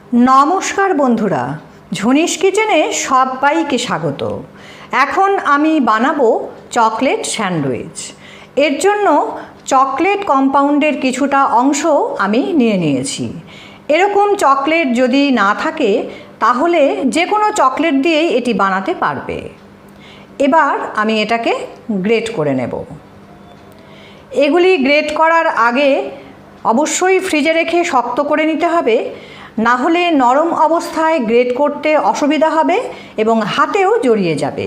नमस्कार बंधुरा झुनि'स किचेने सबाइके स्वागत। एखन आमी बानाबो चकलेट सैंडउइच। एर जोन्नो चकलेट कम्पाउंडेर किछुटा अंश आमी निये नियेछि। एरकम चकलेट यदि ना थाके ताहले जे कोनो चकलेट दिएई एटी बानाते पारबे। एबार आमी एटाके ग्रेट करे नेब। एगुली ग्रेट करार आगे अवश्यई फ्रिजे रेखे शक्त करे निते हबे, ना होले नरम अवस्थाय ग्रेट करते असुविधा हबे एबं हाथेओ जड़िए जाबे।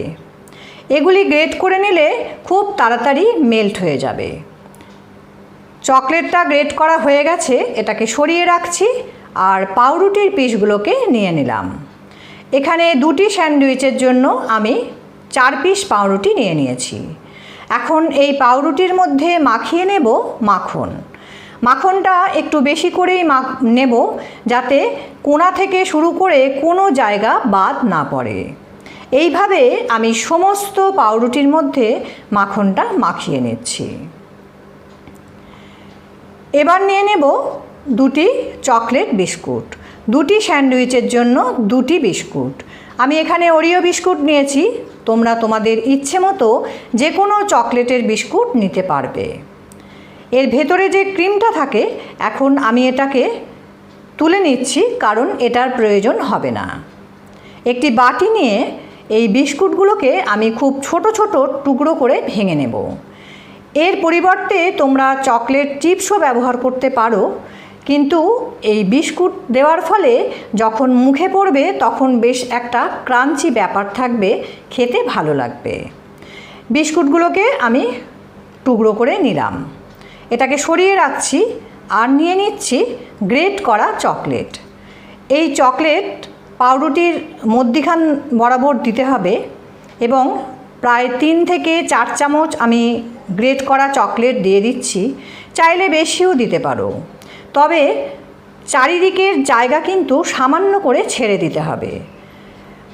एगुली ग्रेट करे निले खूब ताड़ाताड़ी मेल्ट हये जाबे। चकलेटटा ग्रेट करा हये गेछे, एटाके सरिये राखछि और पाउरुटिर पिसगुलोके निये निलाम। एखाने दुटी सैंडउइचेर जोन्नो आमी 4 पिस पाउरुटी निये नियेछि। एखन एई पाउरुटिर मध्य माखिए नेब माखन। माखनटा एकटू बेशी करेई नेब जाते कोना थेके शुरू करे कोनो जायगा बाद ना पड़े। एइभावे आमी समस्त पाउरुटिर मध्य माखनटा माखिए निচ্ছি। एबार निये नेब दुटी चकलेट बिस्कुट। दुटी सैंडउइचेर जोन्नो दुटी बिस्कुट। आमी एखाने ओरियो बिस्कुट निয়েছি, तोमरा तोमादेर इচ্ছে मतो जे कोनो चकलेटेर बिस्कुट निते पारबे। एर भेतरे जे क्रीमटा थाके एखन आमी एटाके तुले निচ্ছি कारण एटार प्रयोजन हबे ना। एकटी बाटी निये एई बिस्कुटगुलोके आमी खूब छोटो छोटो टुकरो करे भेंगे नेब। एर परिबर्ते तोमरा चकलेट चिप्सो व्यवहार करते पारो, किन्तु एई बिस्कुट देওয়ার फले जखन मुखे पड़बे तखन बेश एकटा क्रांची ब्यापार थाकबे, खेते भालो लागबे। बिस्कुटगुलोके आमी टुकरो करे निलाम। एटाके सरिये राखछि और निये निচ্ছি ग्रेट करा चकलेट। এই चकलेट पाउरुटिर मध्यिखान बराबर दिते हबे एबं प्राय 3 থেকে 4 চামচ आमी ग्रेट करा चकलेट दिए दिচ্ছি। चाइले बेशिও दिते पारो, तबे चारिदिकेर जायगा किन्तु सामान्य करे छेड़े दिते हबे।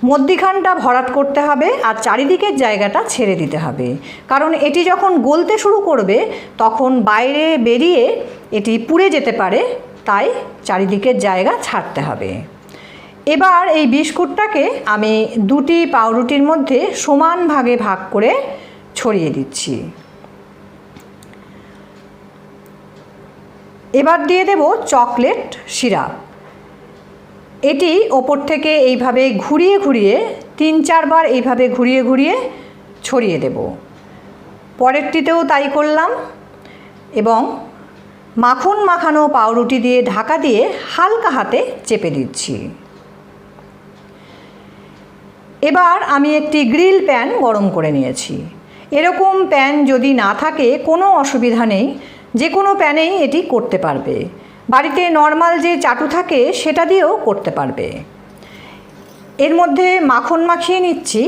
मध्यिखानटा भराट करते हबे और चारिदिकेर जायगाटा छेड़े दिते हबे, कारण एटी जखन गलते शुरू करबे तखन बाइरे बेरिये एटी पुड़े जेते पारे, ताई चारिदिकेर जायगा छाड़ते हबे। एबार एई बिस्कुटटाके आमी दुटी पाउरुटिर मध्य समान भागे भाग करे छड़िए दिচ্ছি। एबार दिए देब चकलेट सिराप। एटी ओपर थेके एइभावे घुरिए घुरिए 3-4 बार एइभावे घुरिए घुरिए छड़िए देब। परेरटितेও ताई करलाम एबं माखन माखानो पाउरुटी दिए ढाका दिए हालका हाथे चेपे दिচ্ছি। एबार आमी एकटी ग्रिल पैन गरम करे निয়েছি। एरकम पैन यदि ना थाके कोनो असुविधा नेই, जे कोनो पैनेই एटी करते पारबे। बाड़ीते नर्माल जे चाटू थाके सेटा दिएও करते पारबे। एर मध्य माखन माखिए निচ্ছি।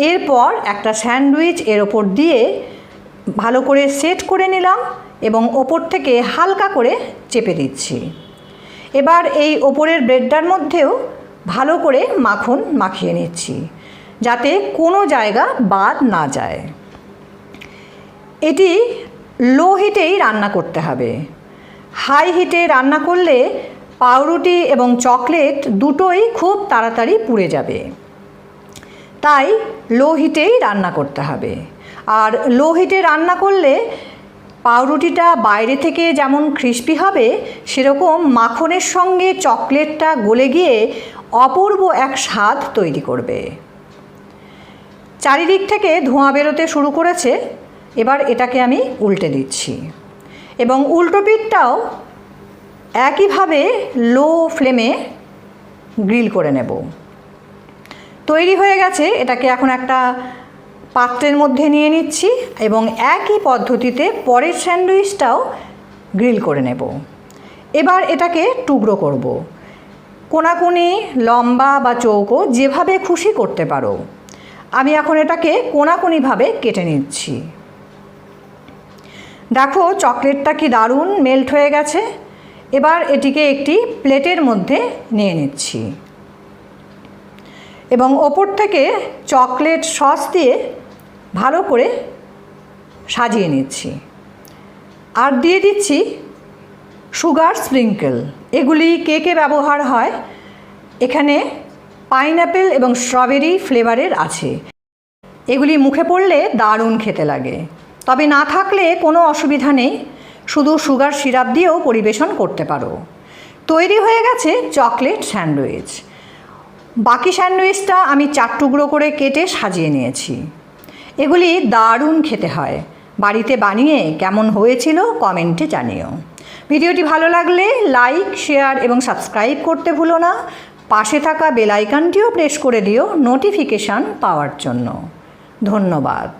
एरपर एकटा सैंडउइच एर ओपर दिए भालो करे सेट करे निलाम एबं ओपर थेके हालका करे चेपे दिচ্ছি। एबार एई ओपरेर ब्रेडटार मध्येও भालो करे माखन माखिए निচ্ছি जाते कोनो जायगा बाद ना जाए। एटी लो हिटेई रान्ना करते हबे। हाई हिटे रान्ना करले पाउरुटी एबं चकलेट दुटोई खूब ताड़ाताड़ी पुड़े जाबे, ताई लो हिटेई रान्ना करते हबे। और लो हिटे रान्ना करले पाउरुटिटा बाइरे थेके जेमन क्रिस्पी हबे सेरकम माखनेर संगे चकलेटटा गले गिये अपूर्व एक स्वाद तैरी करबे। चारिदिक थेके धोঁয়া बेरोते शुरू करेছে। एबार एटाके आमी उल्टे दिচ্ছি এবং উল্টো পিঠটাও একইভাবে লো ফ্লেমে গ্রিল করে নেব। তৈরি হয়ে গেছে। এটাকে এখন একটা পাত্রের মধ্যে নিয়ে নিচ্ছি এবং একই পদ্ধতিতে পরের স্যান্ডউইচটাও গ্রিল করে নেব। এবার এটাকে টুকরো করব। কোনাকুনি লম্বা বা চৌকো যেভাবে খুশি করতে পারো। আমি এখন এটাকে কোনাকুনিভাবে কেটে নিচ্ছি। देखो चकलेटटा कि दारुण मेल्ट हो गेছে। एबार एटिके एकटी प्लेटेर मध्य निये निচ্ছি एबं ओपर थेके चकलेट सस दिए भालो करे साजिए निচ্ছি और दिए दिচ্ছি সুগার স্প্রিঙ্কেল, এগুলি কেকে ব্যবহার হয়। এখানে পাইনঅ্যাপেল এবং স্ট্রবেরি ফ্লেভারের আছে। এগুলি মুখে পড়লে দারুণ খেতে লাগে। তবে না থাকলে কোনো অসুবিধা নেই, শুধু সুগার সিরাপ দিয়েও পরিবেশন করতে পারো। তৈরি হয়ে গেছে চকলেট স্যান্ডউইচ। বাকি স্যান্ডউইচটা আমি 4 টুকরো করে কেটে সাজিয়ে নিয়েছি। এগুলি দারুণ খেতে হয়। বাড়িতে বানিয়ে কেমন হয়েছিল কমেন্টে জানিও। ভিডিওটি ভালো লাগলে লাইক, শেয়ার এবং সাবস্ক্রাইব করতে ভুলো না। পাশে থাকা বেল আইকনটিও প্রেস করে দিও নোটিফিকেশান পাওয়ার জন্য। ধন্যবাদ।